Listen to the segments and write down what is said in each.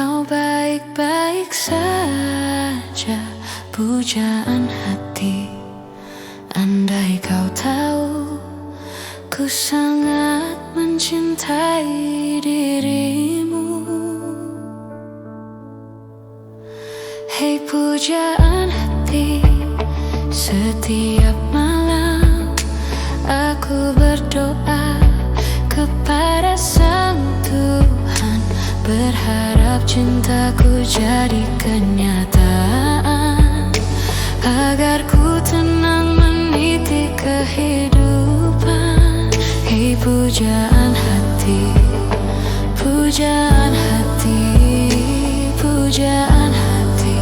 kau baik-baik saja, pujaan hati. Andai kau tahu, ku sangat mencintai dirimu. Hei pujaan hati, setiap malam aku berdoa kepada Sang Tuhan, berharap cintaku jadi kenyataan, agar ku tenang meniti kehidupan. Hei pujaan hati, pujaan hati, pujaan hati,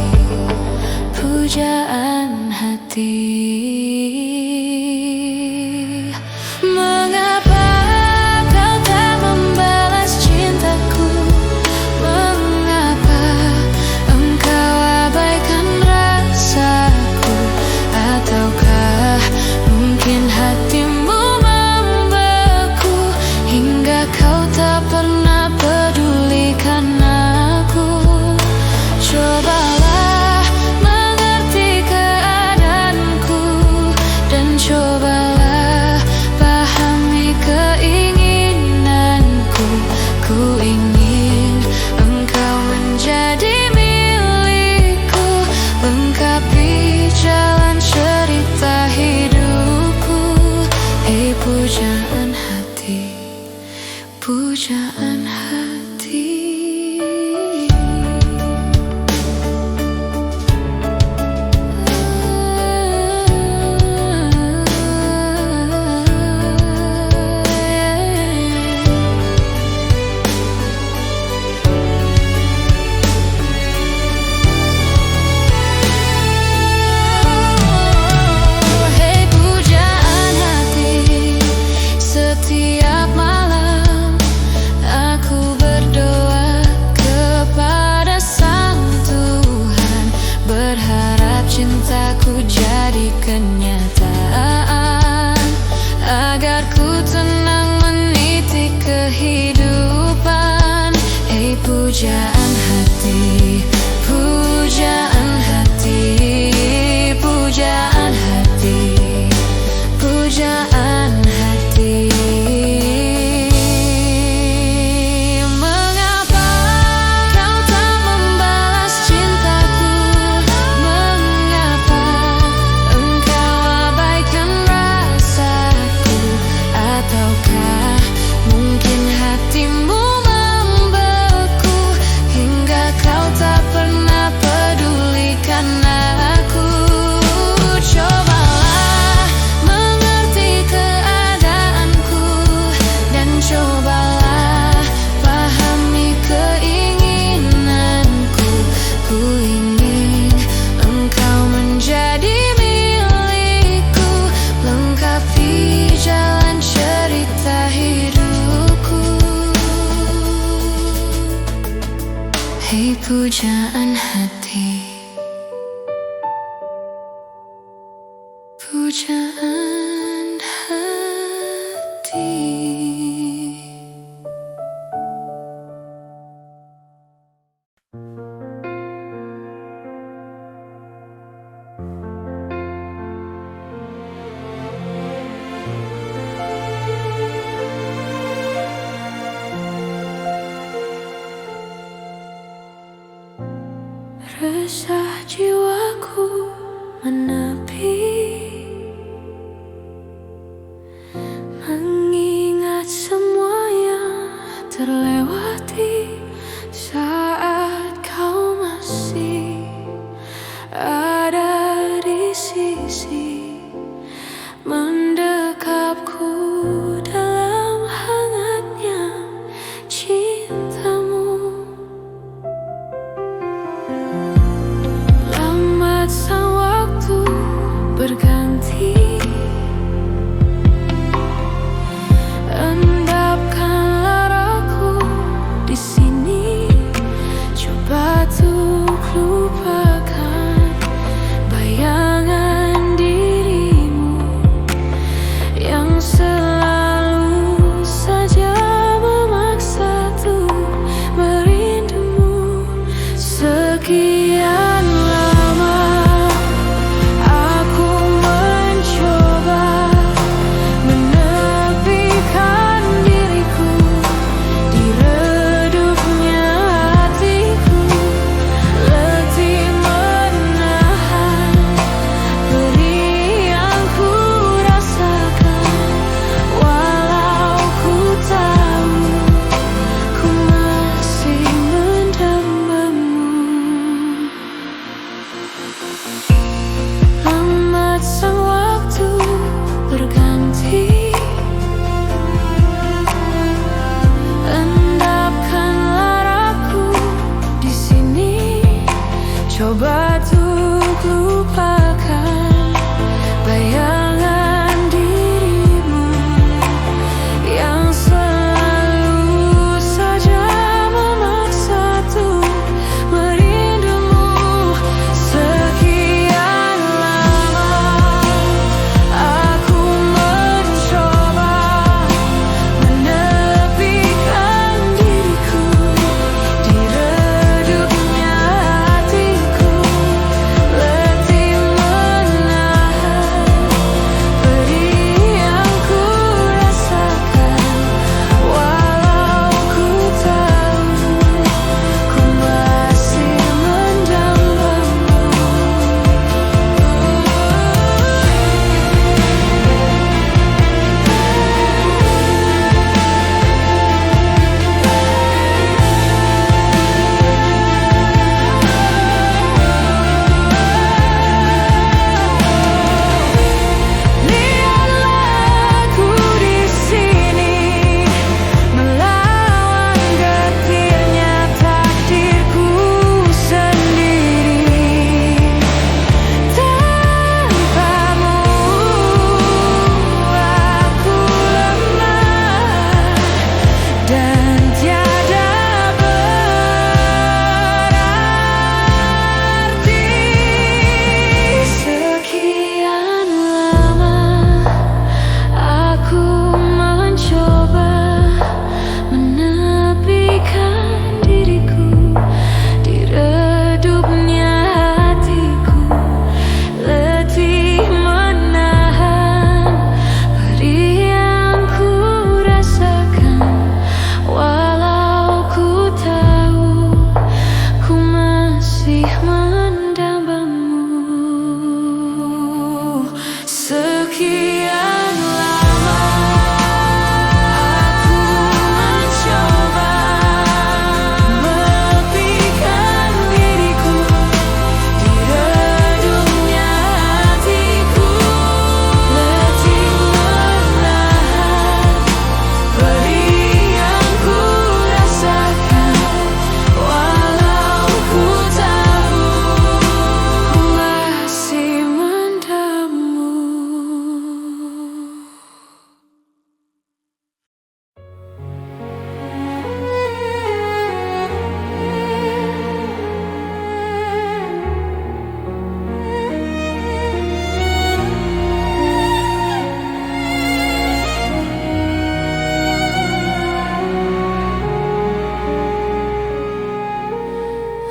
pujaan hati. Mengapa kau tak membalas cintaku? Mengapa engkau abaikan rasaku? Ataukah mungkin hatimu membeku hingga kau tak pernah pedulikan aku? Cobalah mengerti keadaanku dan cobalah pahami keinginanku. Ku ingin engkau menjadi milikku, lengkapi jalan cerita hidupku. Hei pujaan hati, pujaan hati. Hei pujaan hati, setiap malam aku berdoa kepada Sang Tuhan, berharap cintaku jadi kenyataan, agar ku tenang meniti kehidupan. Hei pujaan hati, pujaan hati, pujaan hati, pujaan hati. Mengapa kau tak membalas cintaku? Mengapa engkau abaikan rasaku? Ataukah mungkin hatimu membeku hingga kau tak pernah pedulikan aku? Cobalah mengerti keadaanku dan cobalah pahami keinginanku. Ku ingin engkau menjadi milikku, lengkapi jalan cerita hidupku. Hei pujaan hati, pujaan hati. Resah jiwaku menepi, mengingat semua yang terlewati saat kau masih ada di sisi, mendekapku dalam hangatnya cintamu. Lambat sang waktu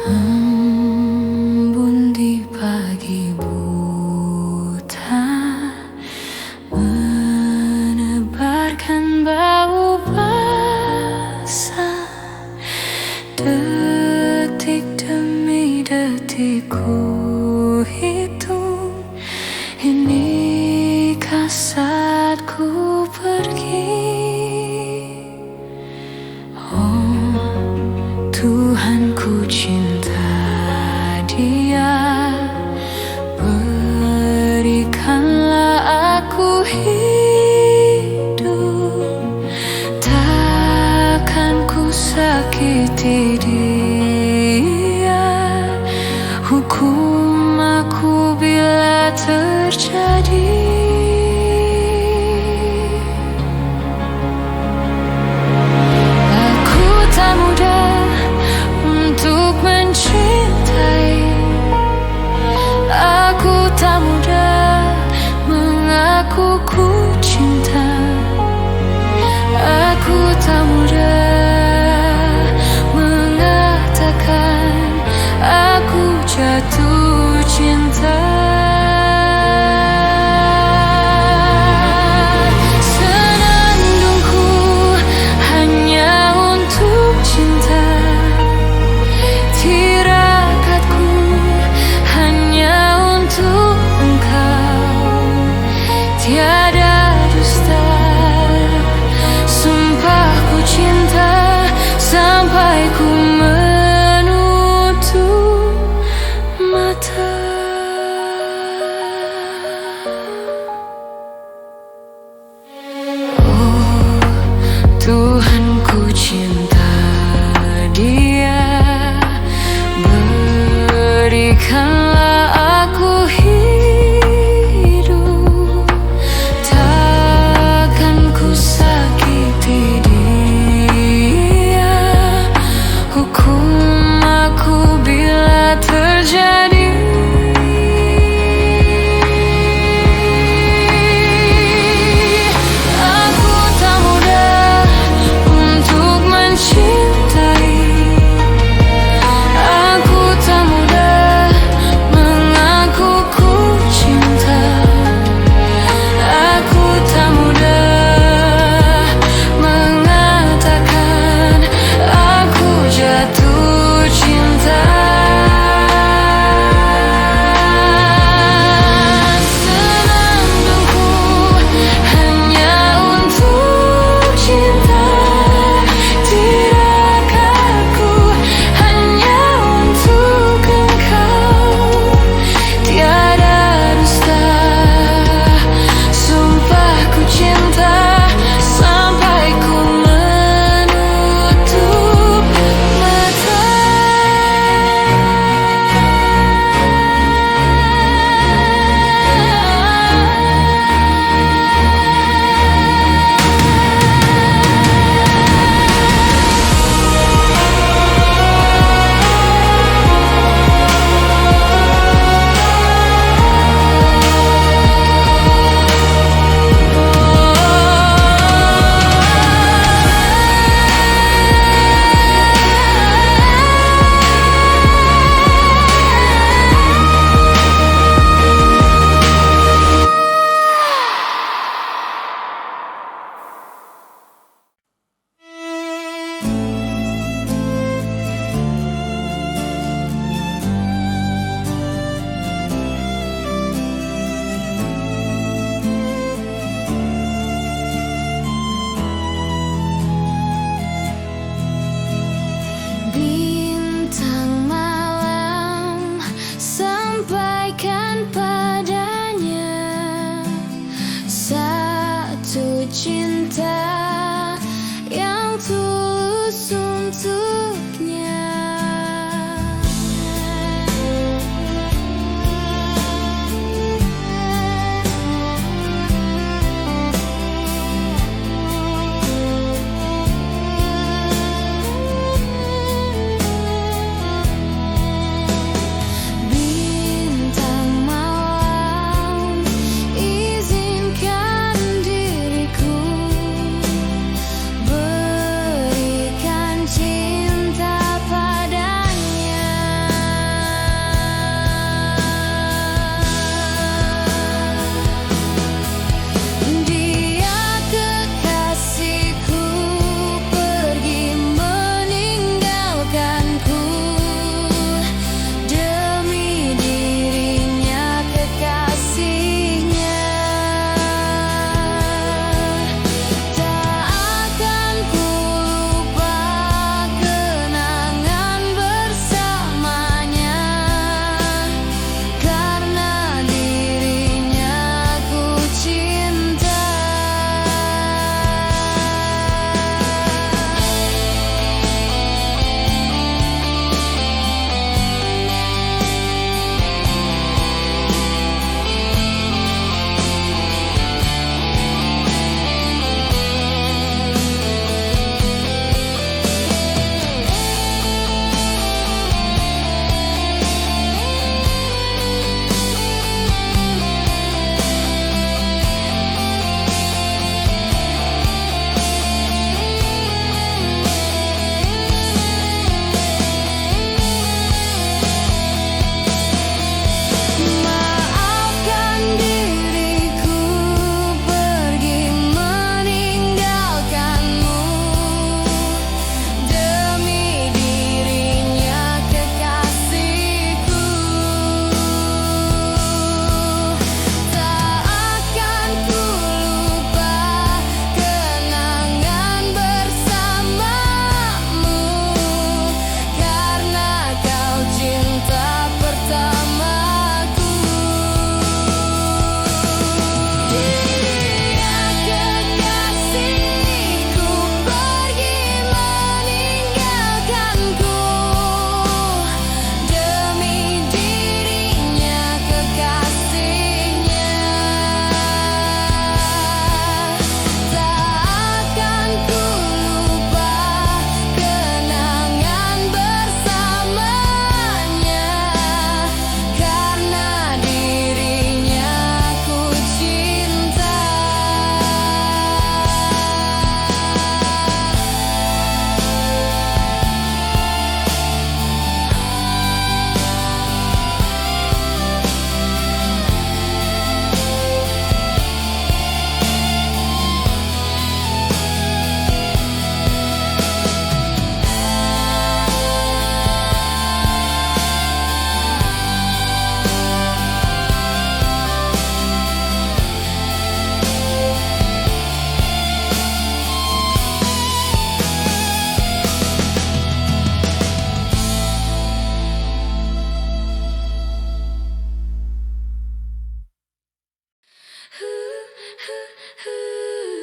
Embun di pagi buta, menebarkan bau basah. Detik demi detik ku hitung, inikah saatku pergi? Oh Tuhan, ku cinta Dia, berikanlah aku hidup. Takkan ku sakiti Dia, hukum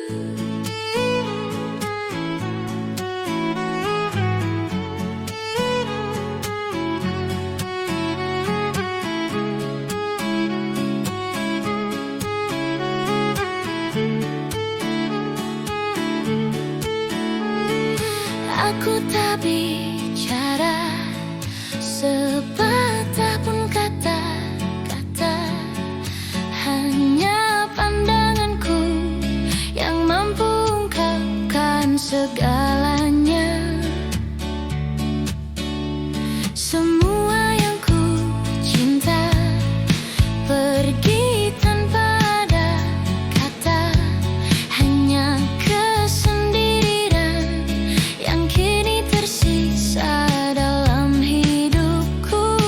Aku tak bicara sepatah pun kata-kata, hanya pandanganku yang mampu ungkapkan segalanya. Semua yang ku cinta pergi tanpa ada kata, hanya kesendirian yang kini tersisa dalam hidupku.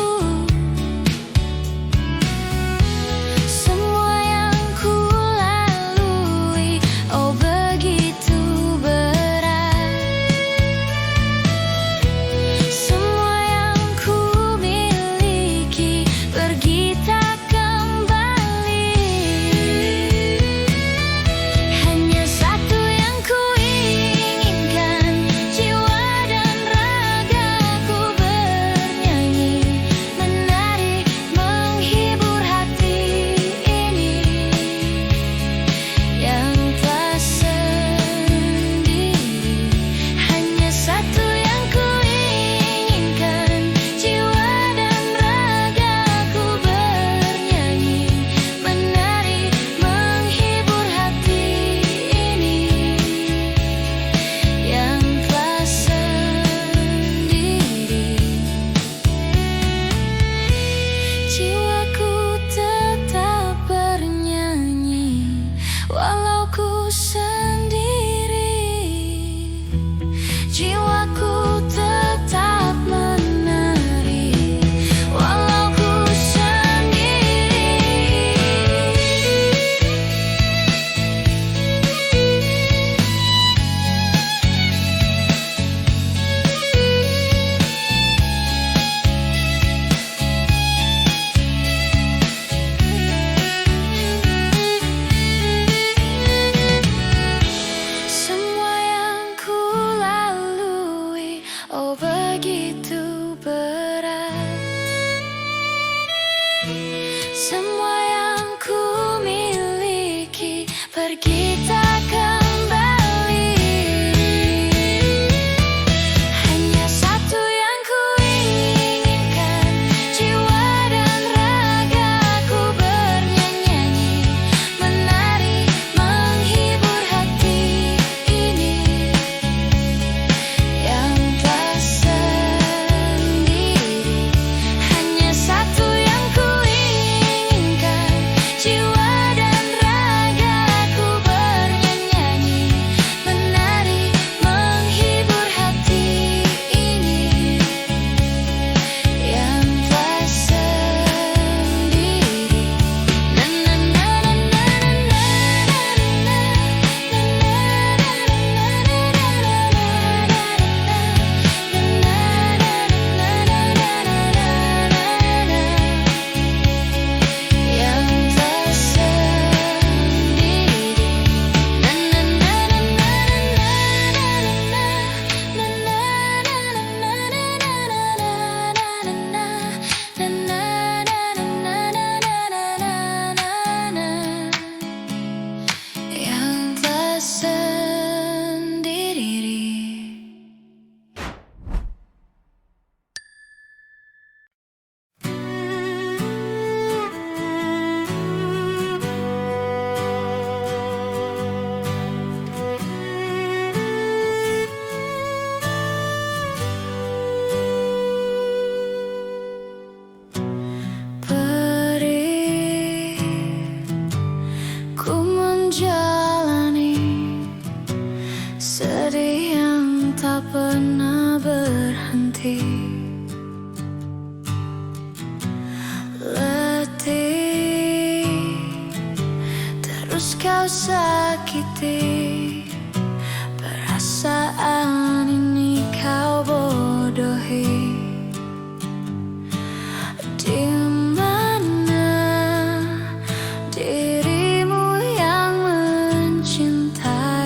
Semua yang ku lalui, oh begitu berat. Semua yang ku miliki pergi tak kembali. Hanya satu yang ku inginkan, jiwa dan ragaku bernyanyi, menari, menghibur hati ini yang telah sendiri. Hanya satu yang ku inginkan, jiwa dan ragaku bernyanyi, menari, menghibur hati ini yang telah sendiri. Jiwaku tetap bernyanyi walau ku sendiri. Jiwaku tetap menari walau ku sendiri. Semua yang ku lalui, oh begitu berat. Semua yang ku miliki pergi tak kembali. Hanya satu yang ku inginkan, jiwa dan ragaku bernyanyi, menari, menghibur hati ini yang telah sendiri. Hanya satu yang ku inginkan, jiwa dan ragaku bernyanyi, menari, menghibur hati ini yang telah sendiri. Na na na na na yang telah sendiri. Perih ku menjalani sedih yang tak pernah berhenti. Letih terus kau sakiti, perasaan ini kau bodohi. Di mana dirimu yang mencintai?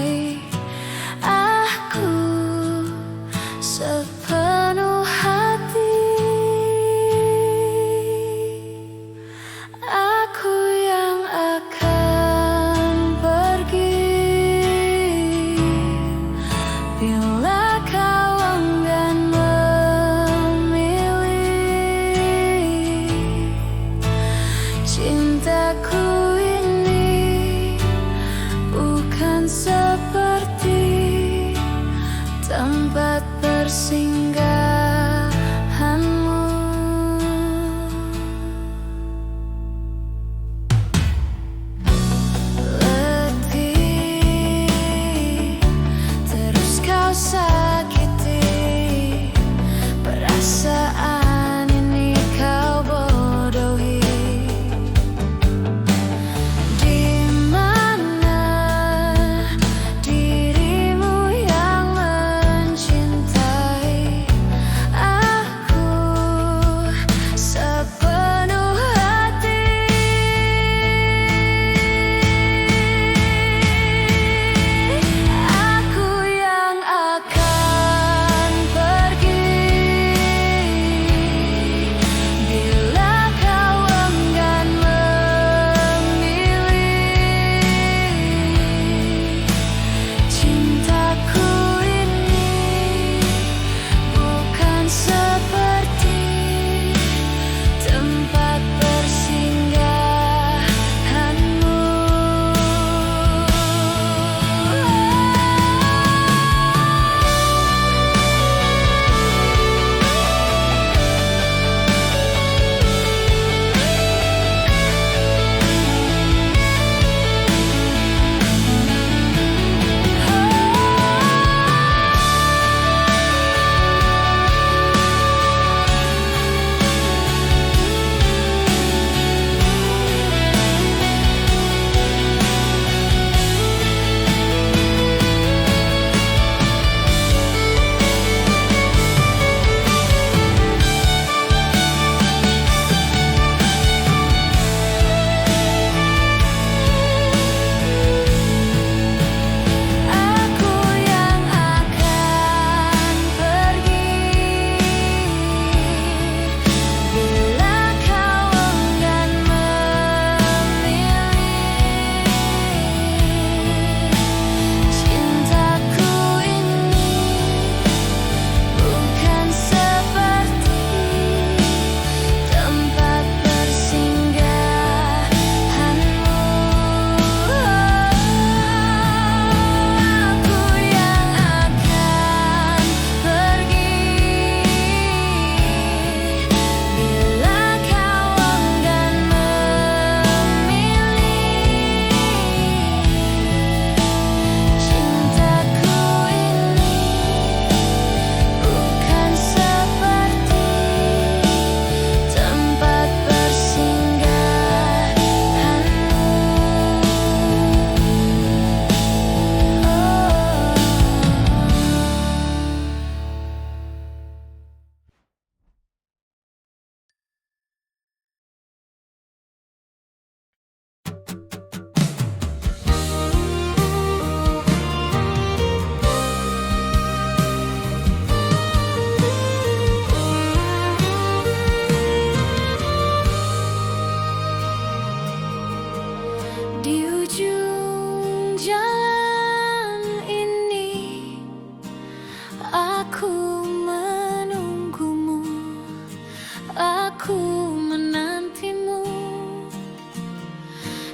Aku menantimu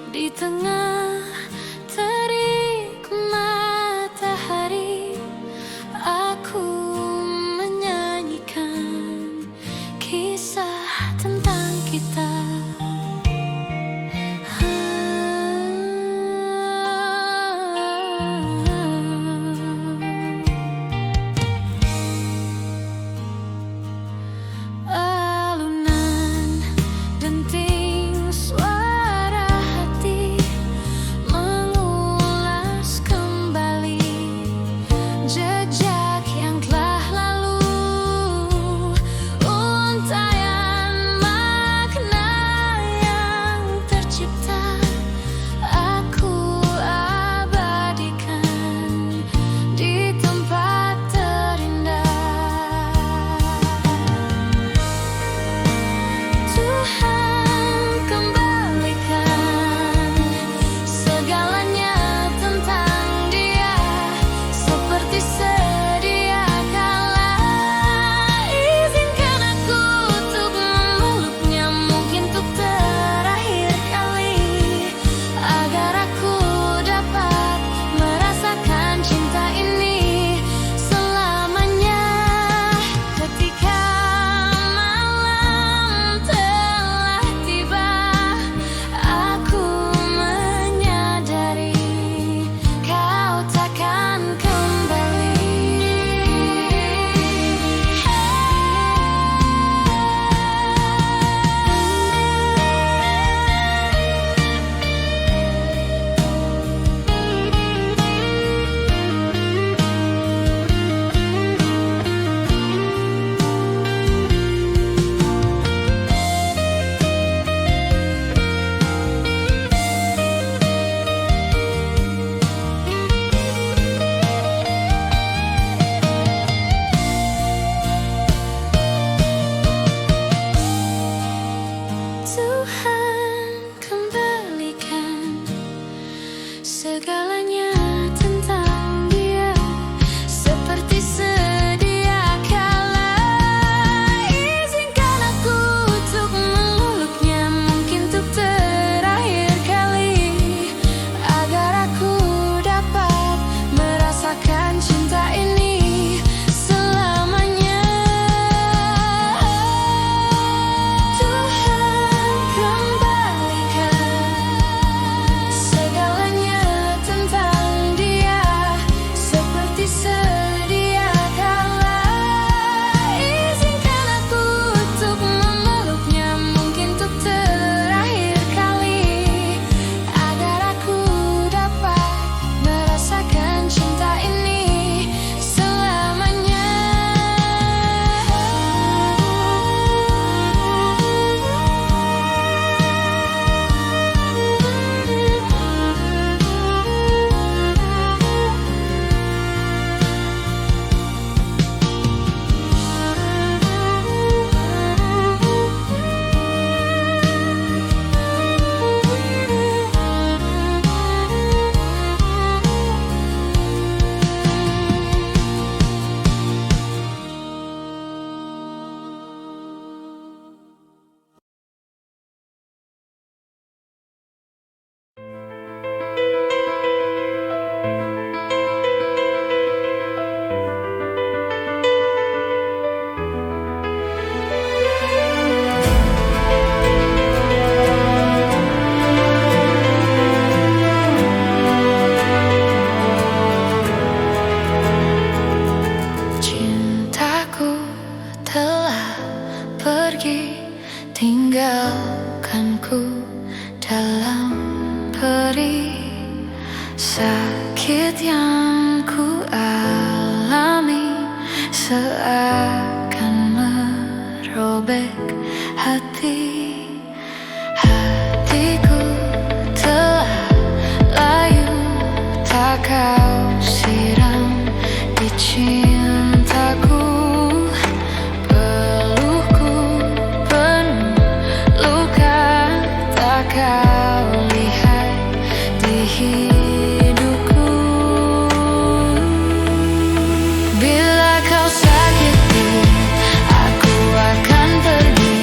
di tengah terik matahari. Aku menyanyikan kisah tentang kita. Segalanya tentang dia seperti sedia kala. Izinkan aku untuk memeluknya, mungkin untuk terakhir kali, agar aku dapat merasakan cinta ini selamanya. Tuhan kembalikan segalanya tentang dia seperti sedia kala. Izinkan aku untuk memeluknya, mungkin untuk terakhir kali, agar aku dapat merasakan cinta ini selamanya. Cintaku telah pergi, tinggalkanku dalam perih. Sakit yang ku alami seakan merobek hati. Hatiku telah layu, tak kau siram di cintaku. Pelukku penuh luka, tak kau lihat di hidupku. Bila kau sakiti, aku akan pergi.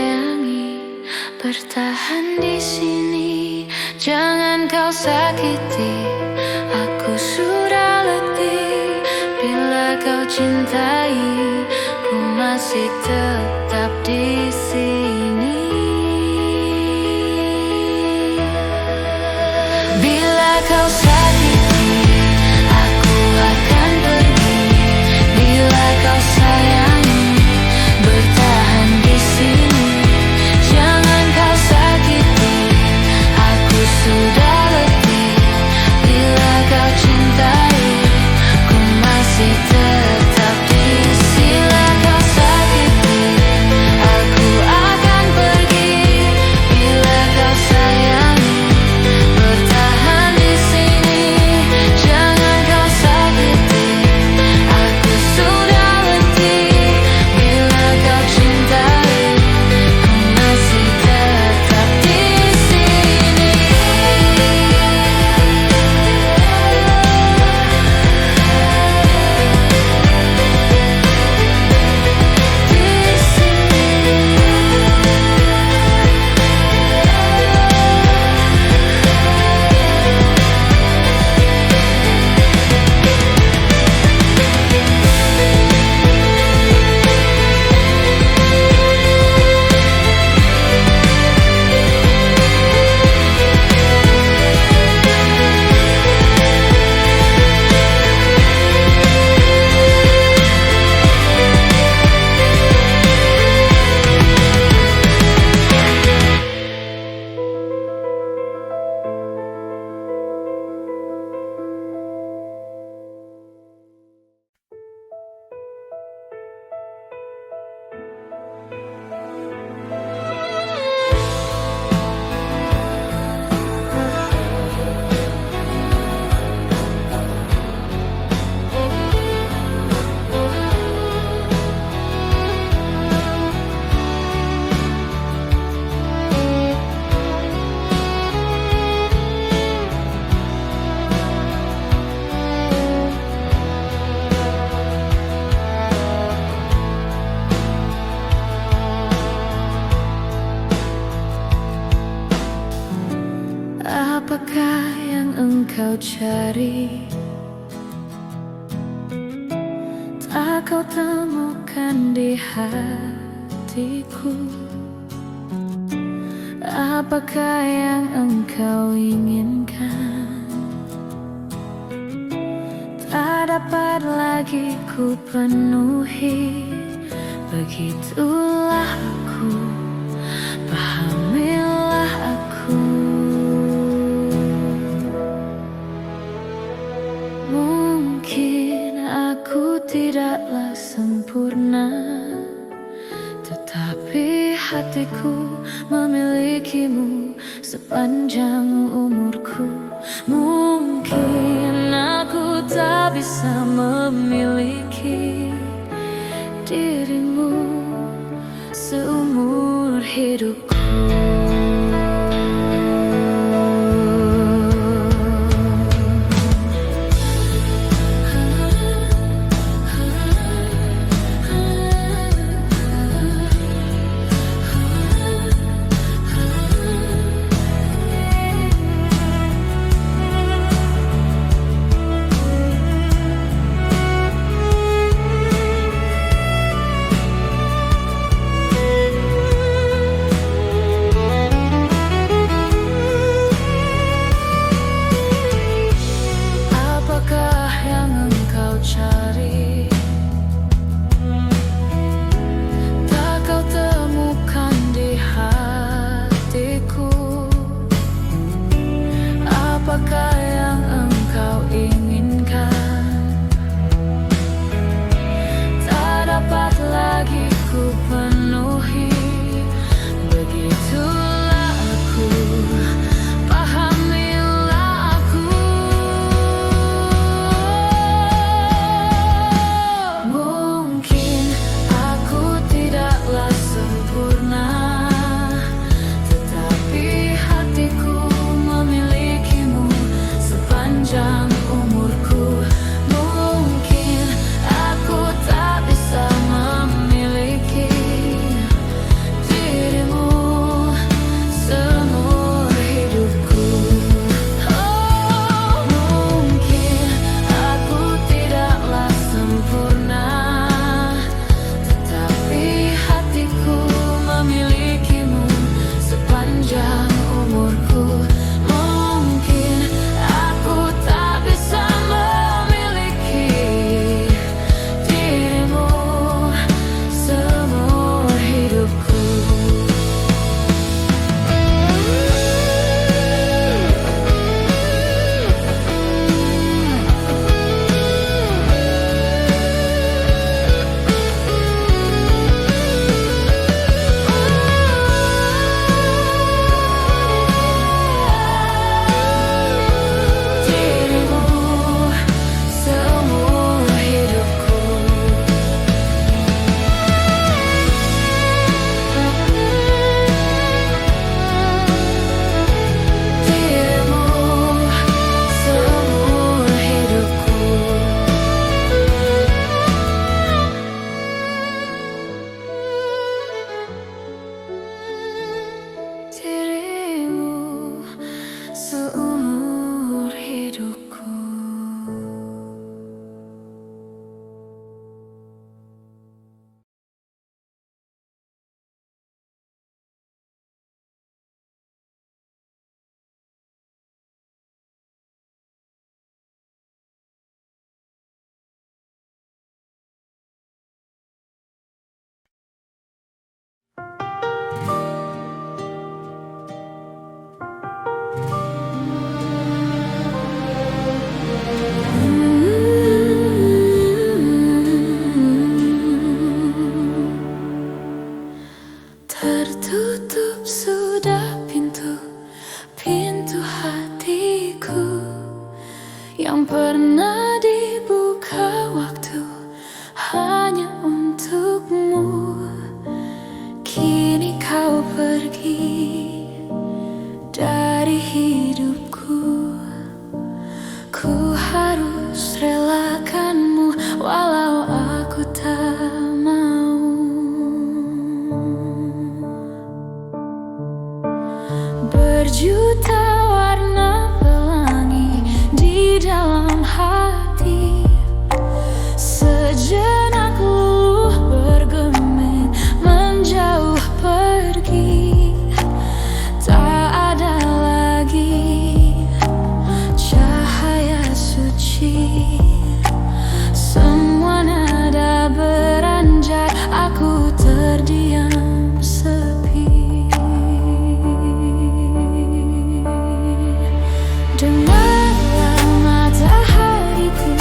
sayangi, bertahan di sini. Jangan kau sakiti, aku sudah letih. Bila kau cintai, ku masih tetap di sini. Bila kau sakiti, aku akan pergi. Bila kau sayangi, bertahan di sini. Jangan kau sakiti, aku sudah letih. Bila kau cintai, ku masih tetap di sini. Bila kau sakiti, aku akan pergi. Bila kau sayangi, bertahan di sini. Jangan kau sakiti, aku sudah letih. Bila kau cintai, ku masih tetap di sini. Apakah yang engkau cari? Tak kau temukan di hatiku. Apakah yang engkau inginkan? Tak dapat lagi ku penuhi. Begitulah aku, pahamilah aku. Mungkin aku tidaklah sempurna, tetapi hatiku memilikimu sepanjang umurku. Mungkin aku tak bisa memiliki dirimu seumur hidupku. Apakah yang engkau inginkan? Tak dapat lagi ku penuhi. Begitulah aku, pahamilah aku. Mungkin aku tidaklah sempurna, tetapi hatiku memilikimu tutup sudah pintu hatiku yang pernah dibuka waktu hanya untukmu. Kini kau pergi dari hidupku. Ku harus relakanmu walau aku tak mau. Berjuta warna pelangi di dalam hati, sejenak luluh bergeming menjauh pergi. Tak ada lagi cahaya suci, semua nada beranjak, aku terdiam sepi. Dengarlah matahariku,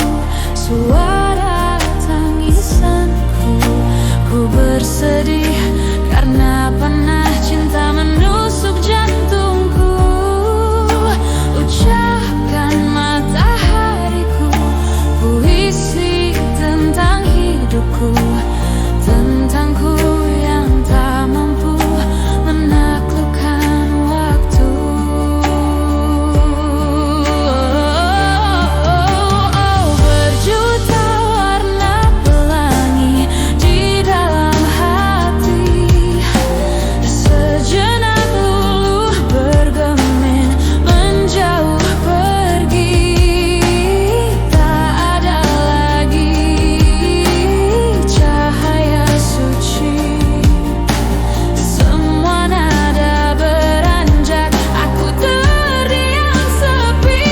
suara tangisanku. Ku bersedih karena panah cinta menusuk jantungku. Ucapkan matahariku puisi tentang hidupku, tentangku yang tak mampu menaklukkan waktu. Berjuta warna pelangi di dalam hati, sejenak luluh bergeming menjauh pergi. Tak ada lagi cahaya suci, semua nada beranjak, aku terdiam sepi.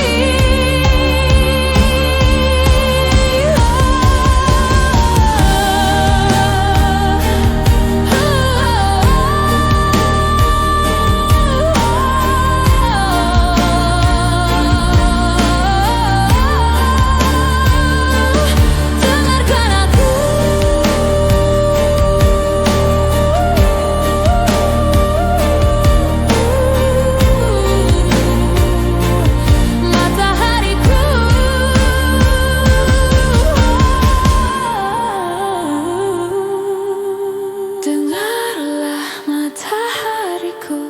Dengarkan aku, matahariku. Dengarlah matahariku,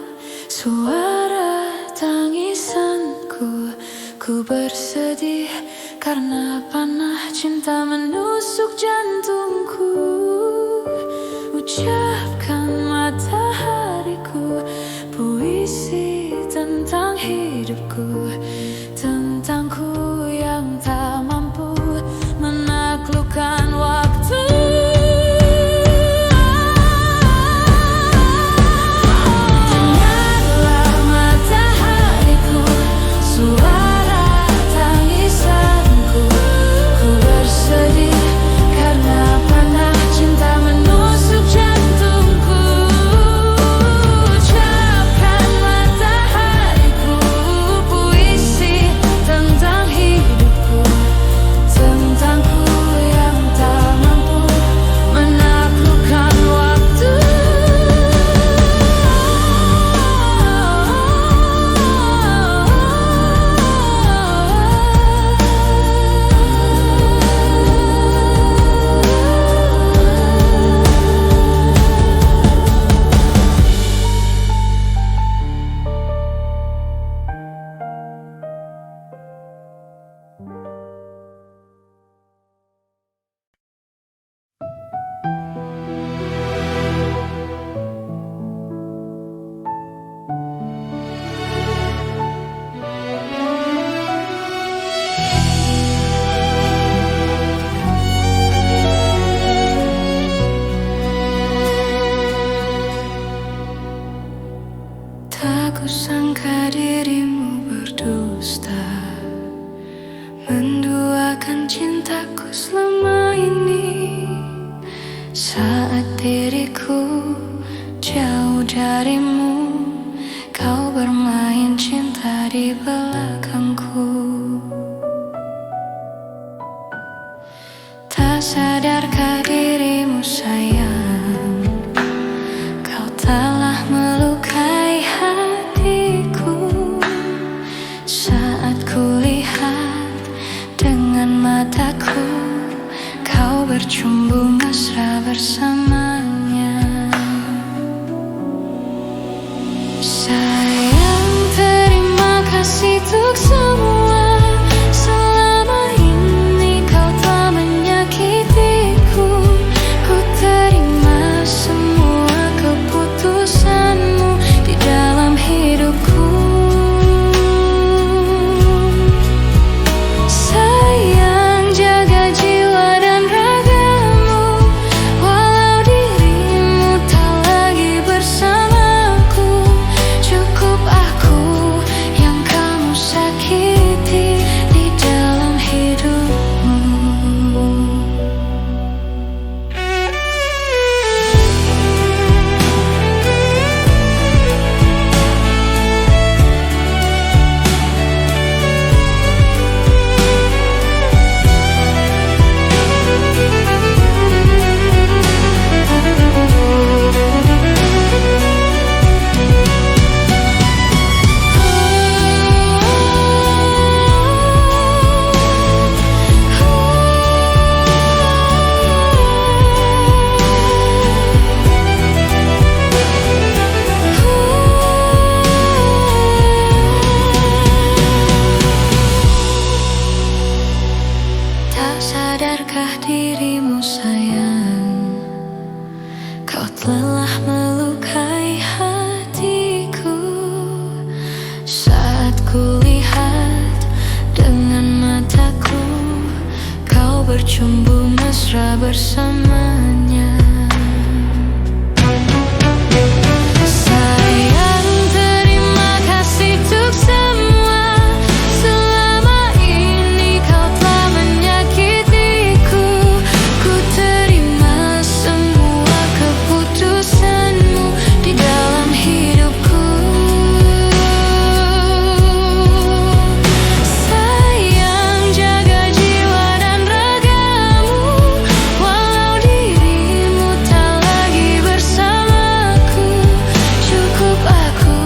suara tangisanku. Ku bersedih karena panah cinta menusuk jantungku. Ucapkan matahariku puisi tentang hidupku, tentangku yang tak mampu menaklukkan waktu. Dengarlah matahariku, suara tangisanku. Ku bersedih karena panah cinta menusuk jantungku. Ucapkan matahariku puisi tentang hidupku, tentangku yang tak mampu menaklukkan waktu. Tak kusangka dirimu berdusta, menduakan cintaku selama ini. Saat diriku jauh darimu, kau bermain cinta di belakangku. Tak sadarkah dirimu sayang, kau telah melupakan Sayang, terima kasih untuk semua. Selama ini kau telah menyakitiku. Ku terima semua keputusanmu di dalam hidupku. Sayang, jaga jiwa dan ragamu. Walau dirimu tak lagi bersamaku, cukup aku yang kamu sakiti di dalam hidupmu. Tak sadarkah dirimu sayang, kau telah melukai hatiku. Saat kulihat dengan mataku, kau bercumbu mesra bersamanya. Sayang, terima kasih untuk semua. Selama ini kau telah menyakitiku. Ku terima semua keputusanmu di dalam hidupku. Sayang, jaga jiwa dan ragamu. Walau dirimu tak lagi bersamaku, cukup aku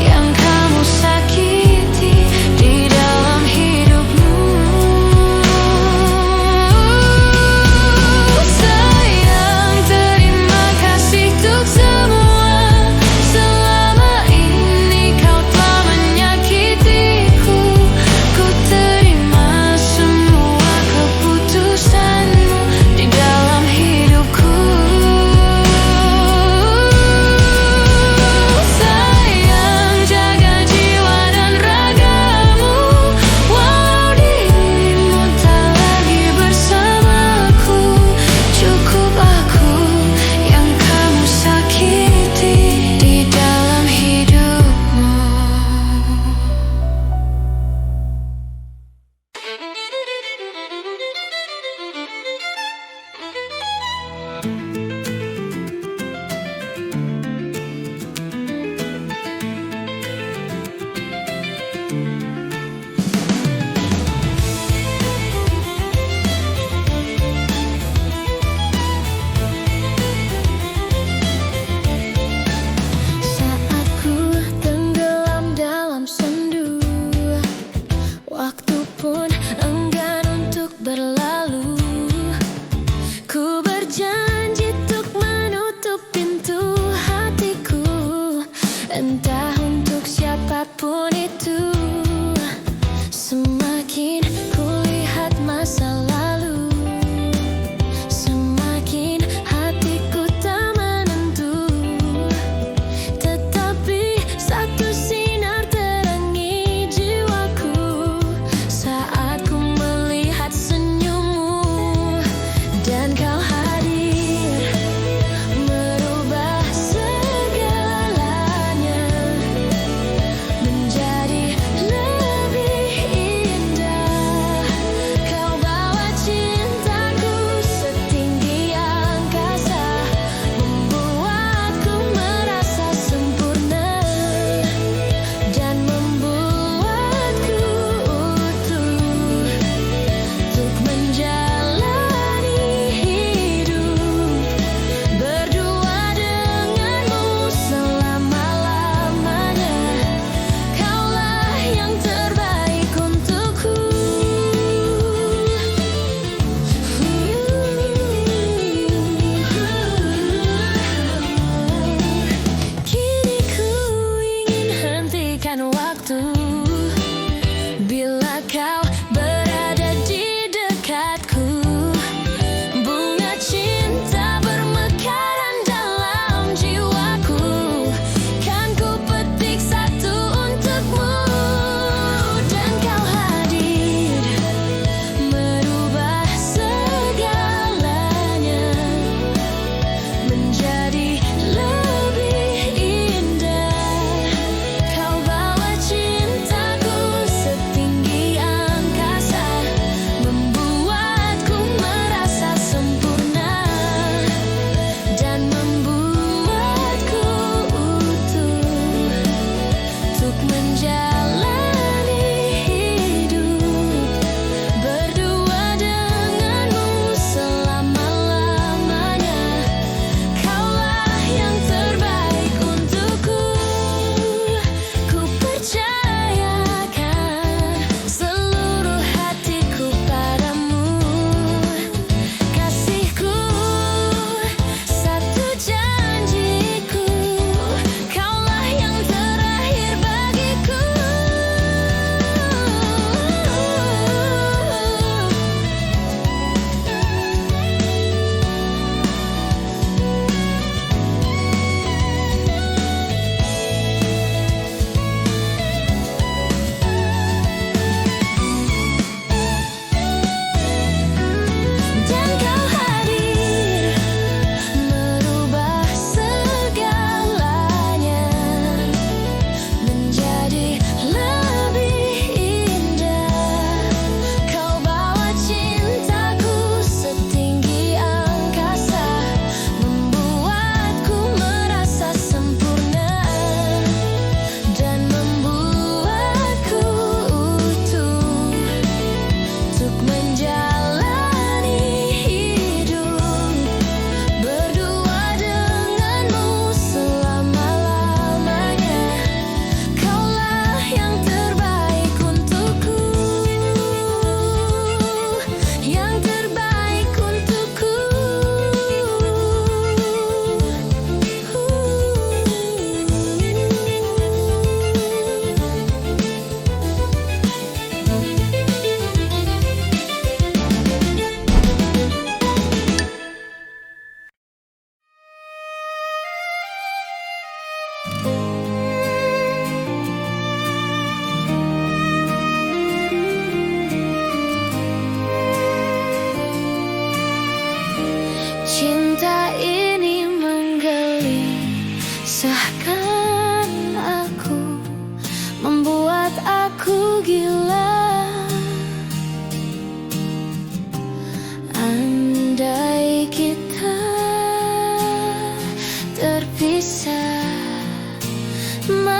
yang kamu sakiti di dalam hidupmu. Sayang, terima kasih untuk semua. Selama ini kau telah menyakitiku. Ku terima semua keputusanmu di dalam hidupku. Sayang, jaga jiwa dan ragamu. Walau dirimu tak lagi bersamaku, cukup aku yang kamu sakiti di dalam hidupmu. Saat ku tenggelam dalam sendu, waktu pun enggan untuk berlalu. Ku berjanji untuk menutup pintu hatiku, entah untuk siapapun itu. Semakin kulihat masa lalu, semakin hatiku tak menentu. Tetapi satu sinar terangi jiwaku saat ku melihat senyummu, dan kau hadir merubah segalanya.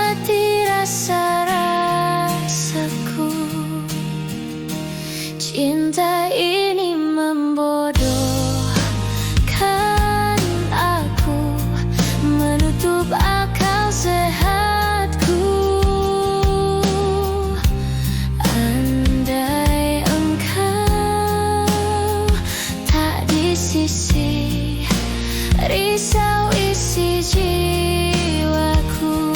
mati rasa-rasaku. Cinta ini membodohkan aku, menutup akal sehatku. Andai engkau tak di sisi, risau isi jiwaku.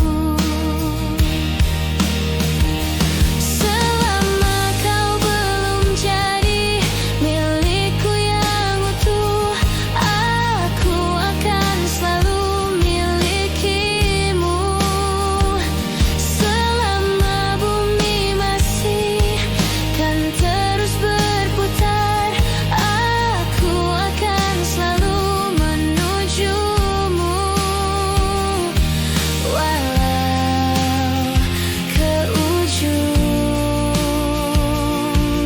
Selama kau belum jadi milikku yang utuh, aku akan selalu milikimu. Selama bumi masih kan terus berputar, aku akan selalu menujumu. Walau ke ujung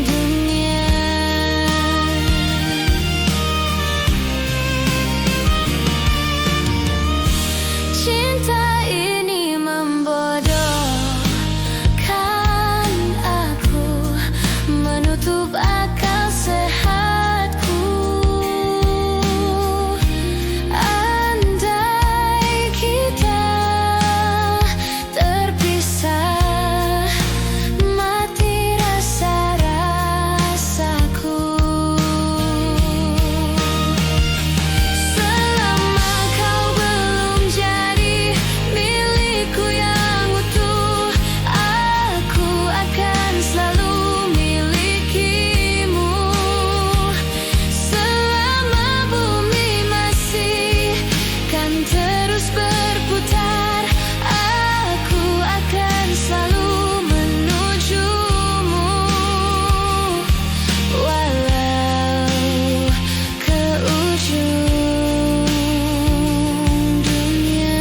dunia. Cinta ini membodohkan aku, menutup akal sehatku. Andai kita terpisah, mati rasa-rasaku. Selama kau belum jadi milikku yang utuh, aku akan selalu milikimu. Selama bumi masih kan terus berputar, aku akan selalu menujumu. Walau ke ujung dunia.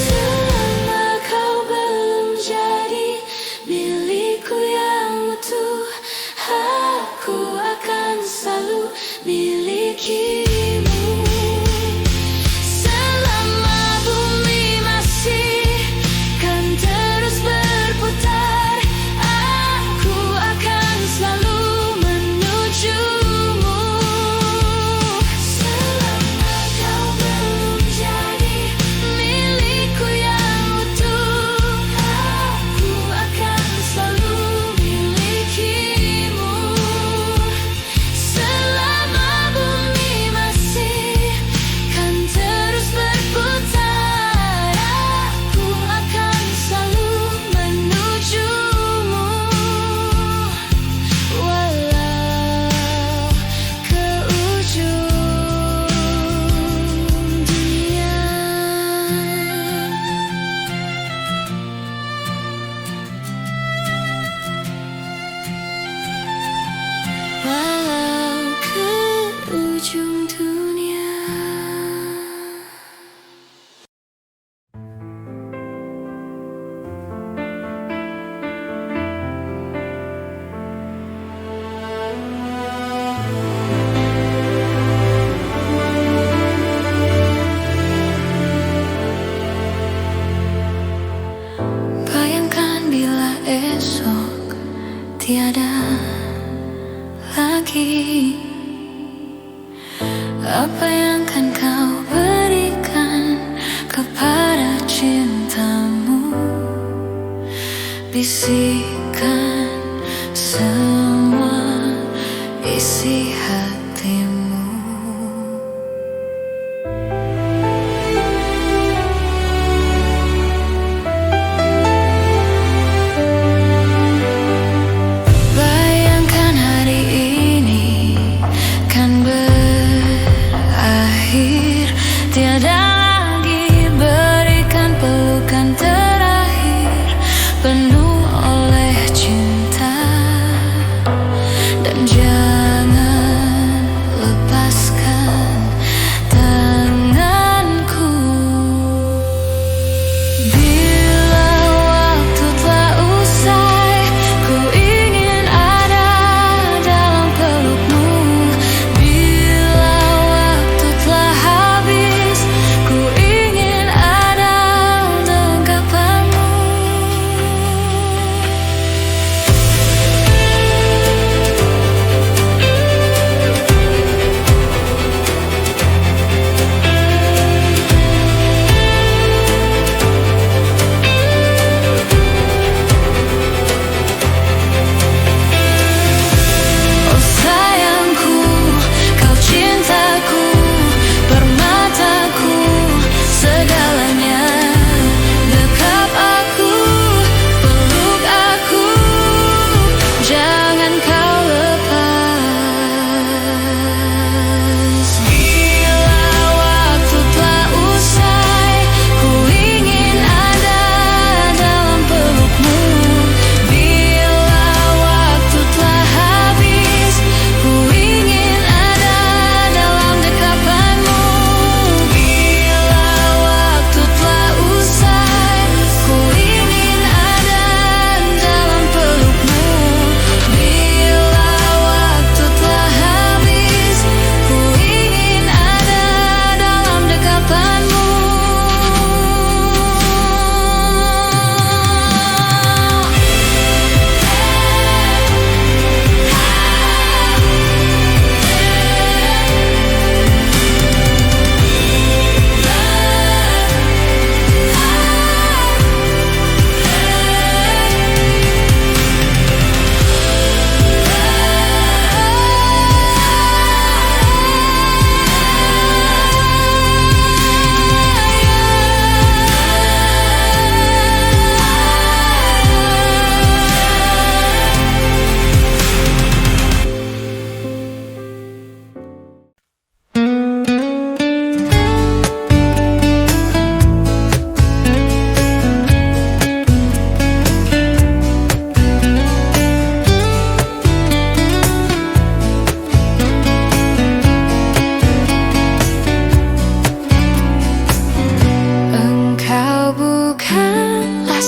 Selama kau belum jadi milikku yang utuh, aku akan selalu milikimu. Selama bumi masih kan terus berputar, aku akan selalu menujumu. Selama kau belum jadi milikku yang utuh, aku akan selalu milikimu. Selama bumi masih kan terus berputar, aku akan selalu menujumu. Walau ke ujung dunia. Walau ke ujung dunia. Bayangkan bila esok tiada lagi, apa yang akan kau berikan kepada cintamu? Bisikan semua isi hatimu. Bayangkan hari ini kan berakhir, tiada lagi berikan pelukan terakhir.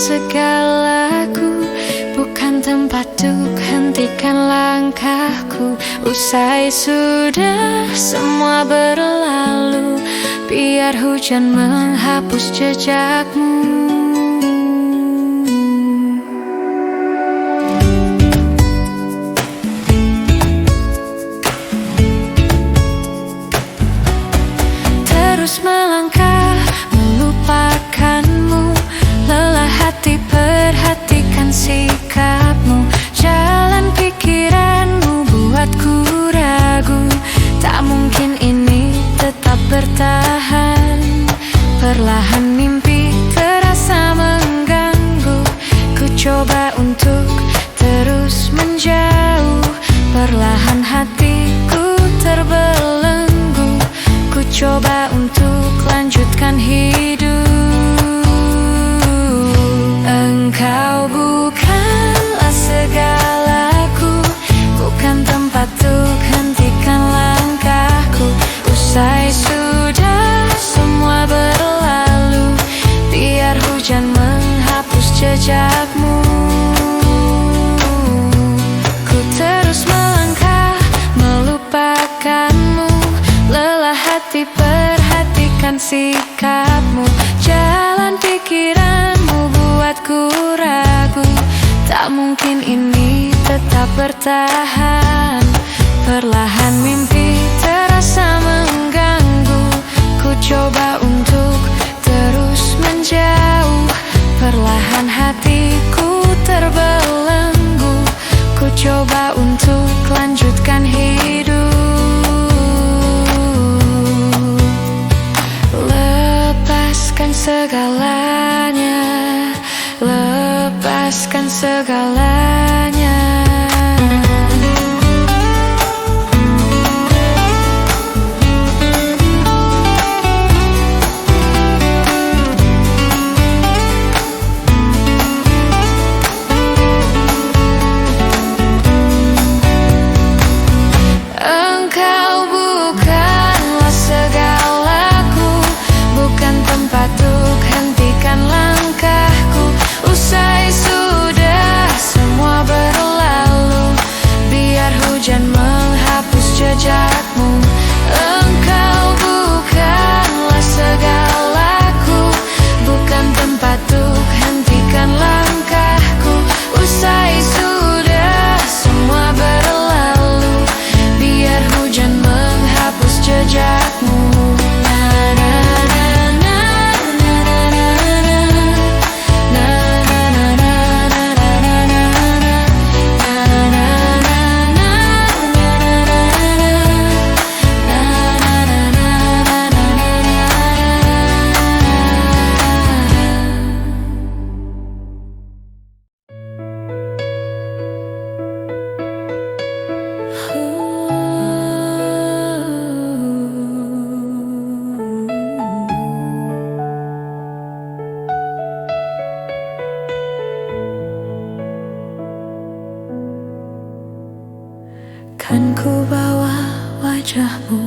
segalaku, bukan tempat untuk hentikan langkahku. Usai sudah semua berlalu, biar hujan menghapus jejakmu. Terus melangkah melupakanmu, lelah hati perhatikan sikapmu. Jalan pikiranmu buatku ragu, tak mungkin ini tetap bertahan. Perlahan mimpi terasa mengganggu, ku coba untuk terus menjauh. Perlahan hatiku terbelenggu, ku coba untuk lanjutkan hidup. Engkau bukanlah segalaku, bukan tempat untuk hentikan langkahku. Usai sudah semua berlalu, biar hujan menghapus jejakmu. Ku terus melangkah melupakanmu, lelah hati perhatikan sikapmu. Jalan pikiranmu buatku ragu, tak mungkin ini tetap bertahan. Perlahan mimpi terasa mengganggu, ku coba untuk terus menjauh. Perlahan hatiku terbelenggu, ku coba untuk lanjutkan hidup. Lepaskan segalanya, lepaskan segalanya. Engkau bukanlah segalaku, bukan tempat untuk hentikan langkahku. Usai sudah semua berlalu, biar hujan menghapus jejakmu. Engkau bukanlah segalaku, bukan tempat untuk hentikan langkahku. Usai sudah semua berlalu, biar hujan menghapus jejakmu. Kan ku bawa wajahmu,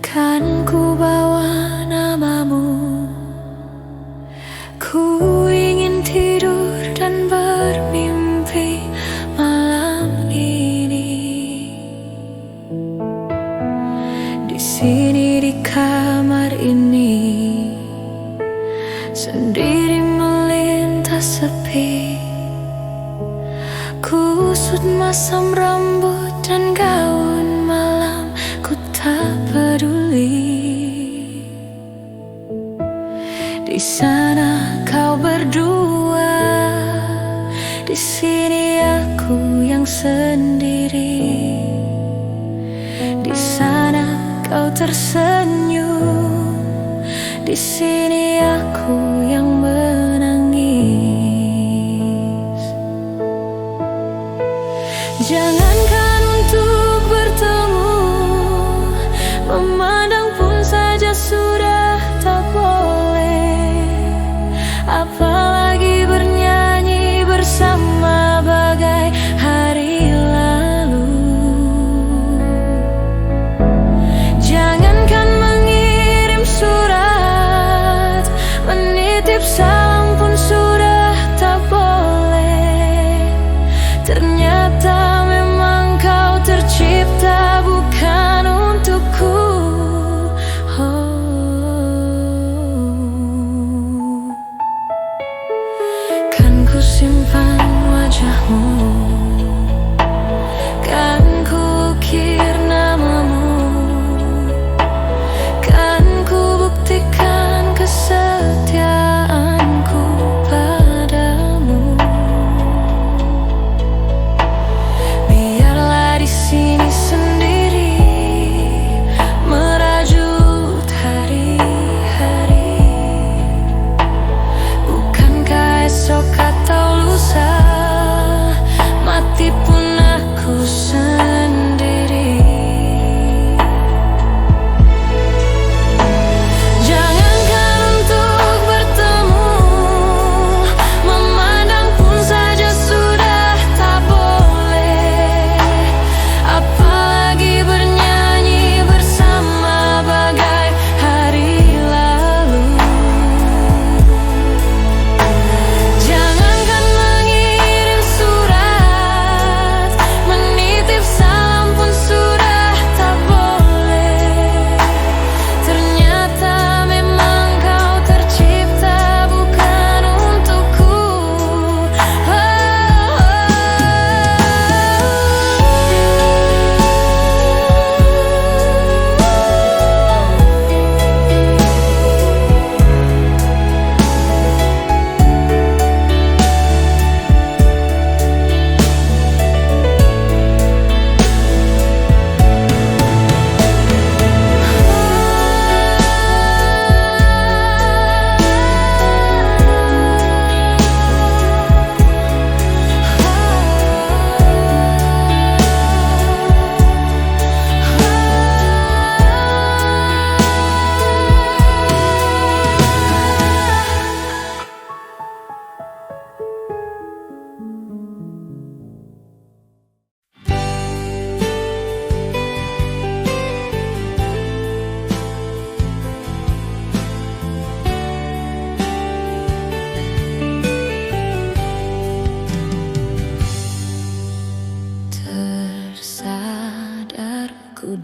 kan ku bawa namamu. Ku ingin tidur dan bermimpi malam ini. Di sini di kamar ini, sendiri melintas sepi. Kusut masam rambut dan gaun malam, ku tak peduli. Di sana kau berdua, di sini aku yang sendiri. Di sana kau tersenyum, di sini aku yang menangis. Jangankan untuk bertemu, memandang pun saja sudah tak boleh. Apalagi bernyanyi bersama bagai hari lalu. Jangankan mengirim surat, menitip salam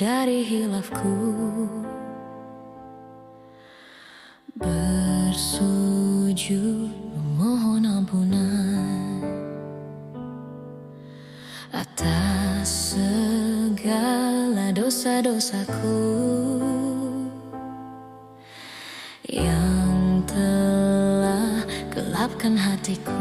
dari hilafku, bersujud memohon ampunan atas segala dosa-dosaku yang telah gelapkan hatiku.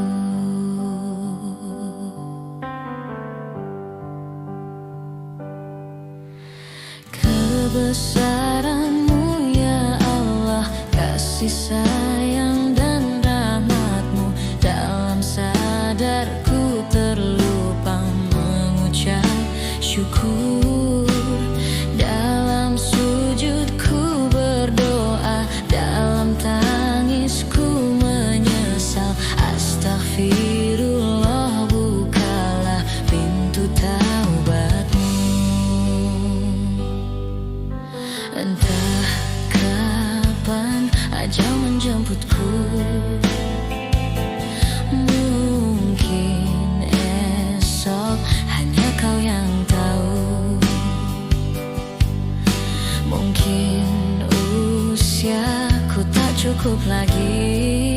Kebesaran-Mu ya Allah, kasih sayang dan rahmat-Mu, dalam sadarku terlupa mengucap syukur. Dalam sujudku berdoa, dalam tangisku menyesal. Astaghfirullah, bukalah pintu taubat-Mu. Entah kapan ajal menjemputku, mungkin esok, hanya Kau yang tahu. Mungkin usiaku tak cukup lagi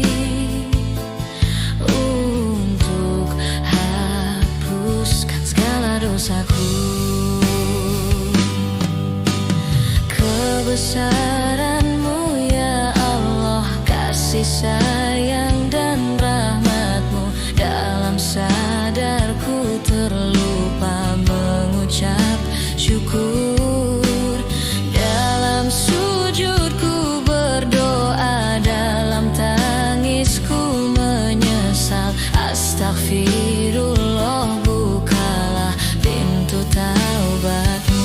untuk hapuskan segala dosaku. Kebesaran-Mu ya Allah, kasih sayang dan rahmat-Mu, dalam sadarku terlupa mengucap syukur. Dalam sujudku berdoa, dalam tangisku menyesal. Astaghfirullah, bukalah pintu taubat-Mu.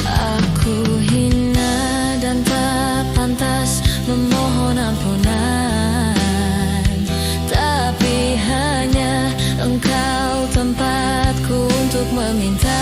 Aku hina dan tak pantas memohon ampunan, tapi hanya Engkau tempatku untuk meminta.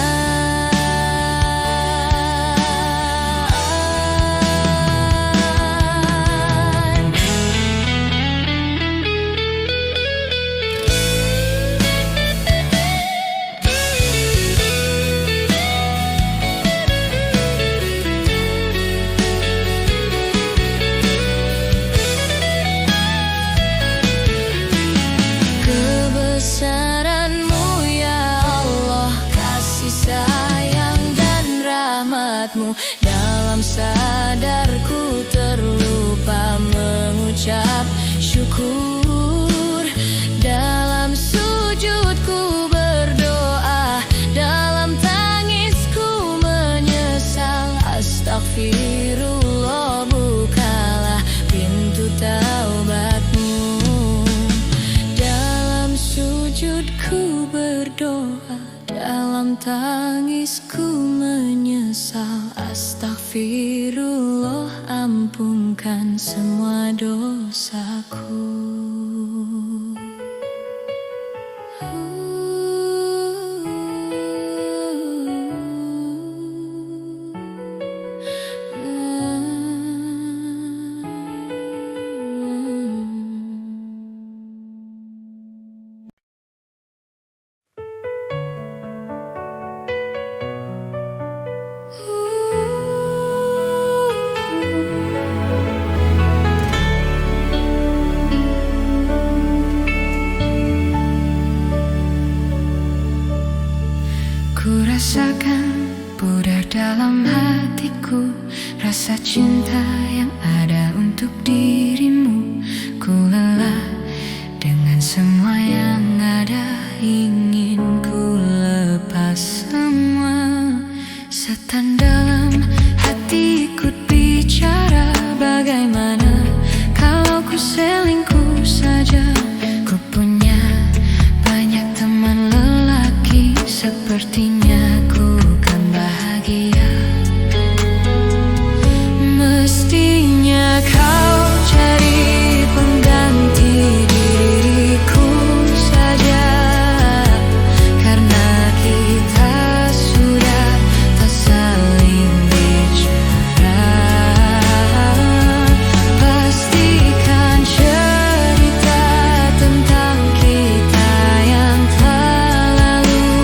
Kebesaran-Mu ya Allah, kasih sayang dan rahmat-Mu, dalam sadarku terlupa mengucap syukur. Dalam sujudku berdoa, dalam tangisku menyesal. Astaghfirullah, bukalah pintu taubat-Mu. Dalam sujudku berdoa, dalam tangisku menyesal. Astaghfirullah, ampunkan semua dosaku. Ku rasakan pudar dalam hatiku, rasa cinta yang ada untuk dirimu. Ku lelah dengan semua yang ada, ingin ku lepas semua. Setan dalam hati ikut bicara, bagaimana kalau ku selingkuh saja. Ku punya banyak teman lelaki, sepertinya ku kan bahagia. Mestinya kau cari pengganti diriku saja, karena kita sudah tak saling bicara. Pastikan cerita tentang kita yang telah lalu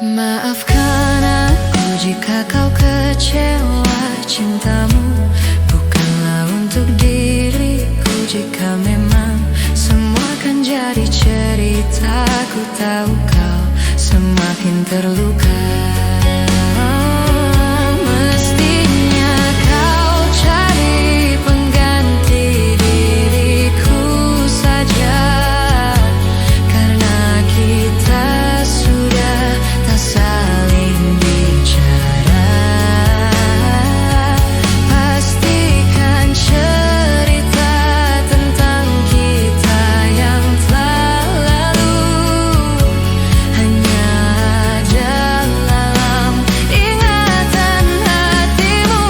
Maafkan aku jika kau kecewa. Cintamu bukanlah untuk diriku. Jika memang semua kan jadi cerita, ku tahu kau semakin terluka. Mestinya kau cari pengganti diriku saja, karena kita sudah tak saling bicara. Pastikan cerita tentang kita yang telah lalu hanya ada dalam ingatan hatimu.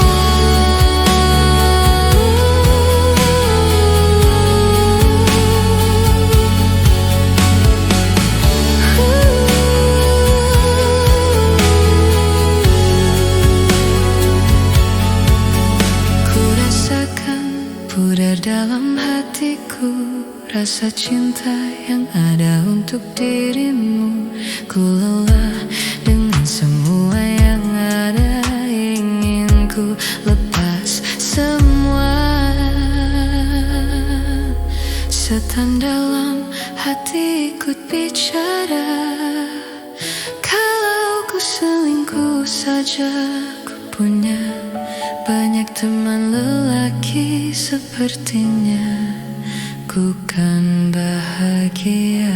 Ku rasakan pudar dalam hatiku rasa cinta yang ada untuk dirimu. Ku lelah dengan semua yang ada, ingin ku lepas semua. Setan dalam hati ikut bicara, kalau ku selingkuh saja. Ku punya banyak teman lelaki, sepertinya ku kan bahagia.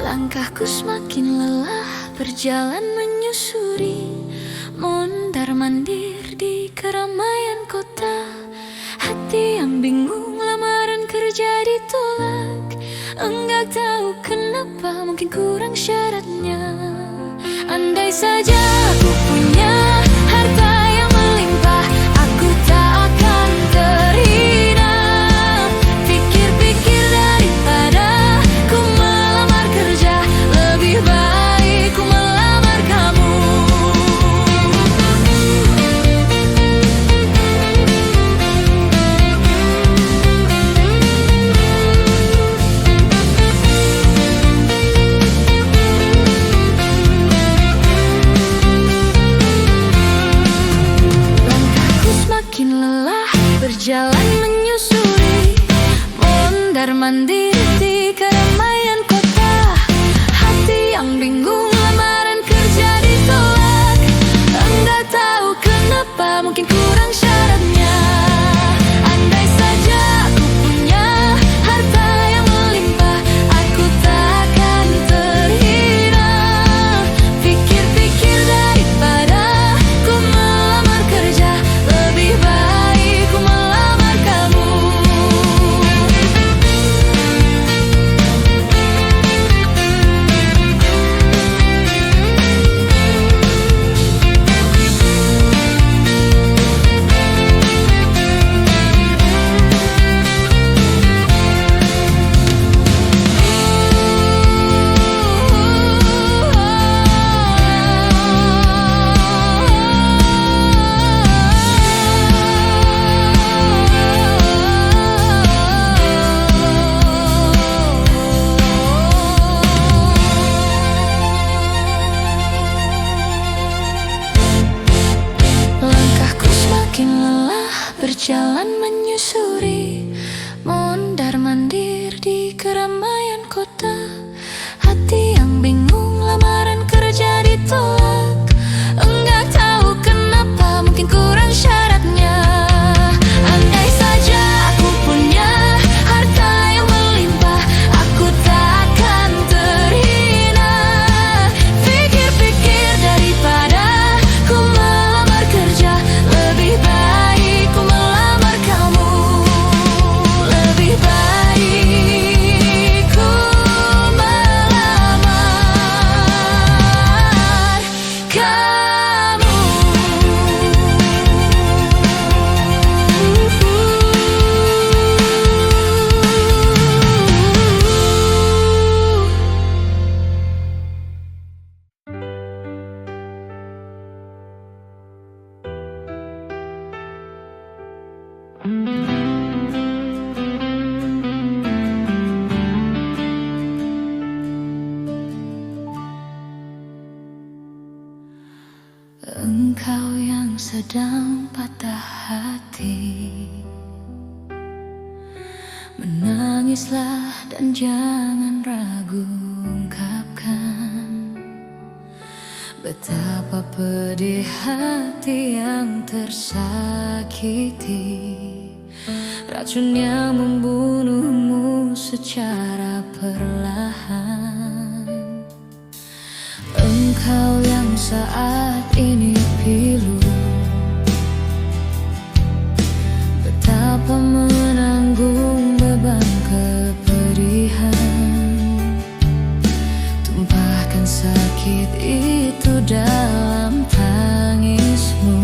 Langkahku semakin lelah berjalan menyusuri, mondar-mandir di keramaian kota. Hati yang bingung, lamaran kerja ditolak. Enggak tahu kenapa, mungkin kurang syaratnya. Andai saja aku punya harta yang melimpah, aku tak akan terhina. Pikir-pikir daripada ku melamar kerja, lebih baik ku melamar kamu. Langkahku semakin lelah berjalan menyusuri, mondar-mandir di keramaian kota. Hati yang bingung, lamaran kerja ditolak. Enggak tahu kenapa, mungkin kurang syaratnya. Andai saja aku punya harta yang melimpah, aku tak akan terhina. Pikir-pikir daripada ku melamar kerja, lebih baik ku melamar kamu. Langkahku semakin lelah berjalan menyusuri, mondar-mandir di keramaian kota. Hati yang bingung, lamaran kerja ditolak. Enggak tahu kenapa, mungkin kurang syaratnya. Andai saja aku punya harta yang melimpah, aku tak akan terhina. Pikir-pikir daripada ku melamar kerja, lebih baik ku melamar sedang patah hati, menangislah dan jangan ragu ungkapkan betapa pedih hati yang tersakiti. Racun yang membunuhmu secara perlahan. Engkau yang saat ini pilu, betapa menanggung beban kepedihan. Tumpahkan sakit itu dalam tangismu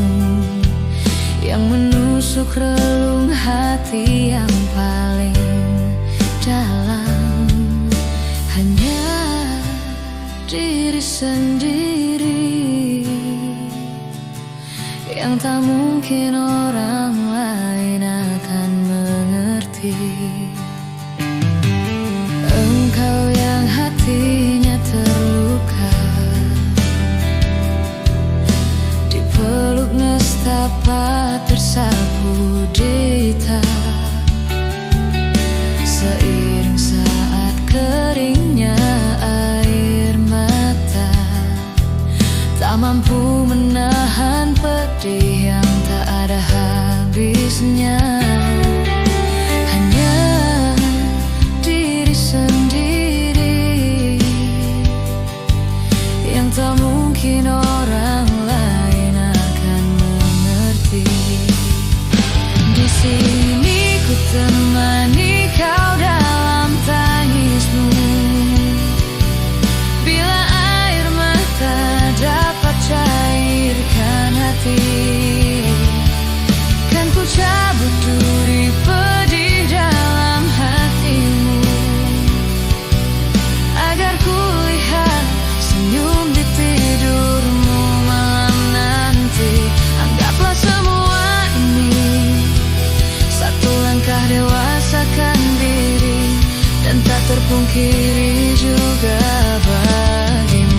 yang menusuk relung hati yang paling dalam. Hanya diri sendiri yang tak mungkin orang lain akan mengerti. Engkau yang hatinya terluka, dipeluk nestapa tersapu dita. Seiring saat keringnya air mata, tak mampu menahan pedih yang tak ada habisnya. Hanya diri sendiri yang tak mungkin orang lain akan mengerti. Di sini ku temani kau dalam tangismu, bila air mata dapat cairkan hati. Kan ku cabut duri pedih dalam hatimu, agar ku lihat senyum di tidurmu malam nanti. Anggaplah semua ini satu langkah dewasakan diri, dan tak terpungkiri juga bagimu.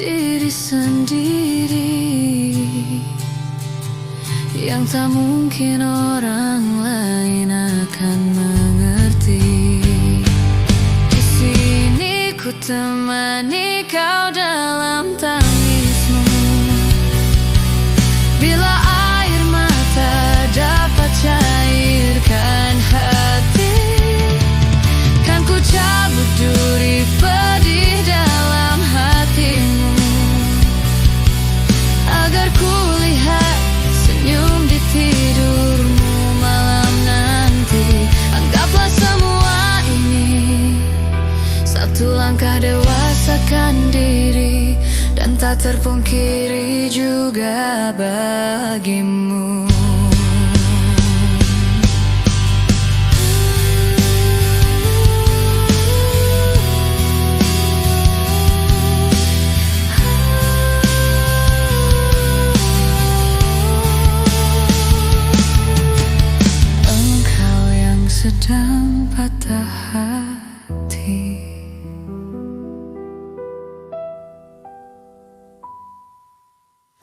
Diri sendiri yang tak mungkin orang lain akan mengerti. Di sini ku temani kau dalam tangismu, bila air mata dapat cairkan hati. Kan ku cabut duri pedih dalam hatimu, agar ku lihat senyum di tidurmu malam nanti. Anggaplah semua ini satu langkah dewasakan diri, dan tak terpungkiri juga bagimu. Sedang patah hati,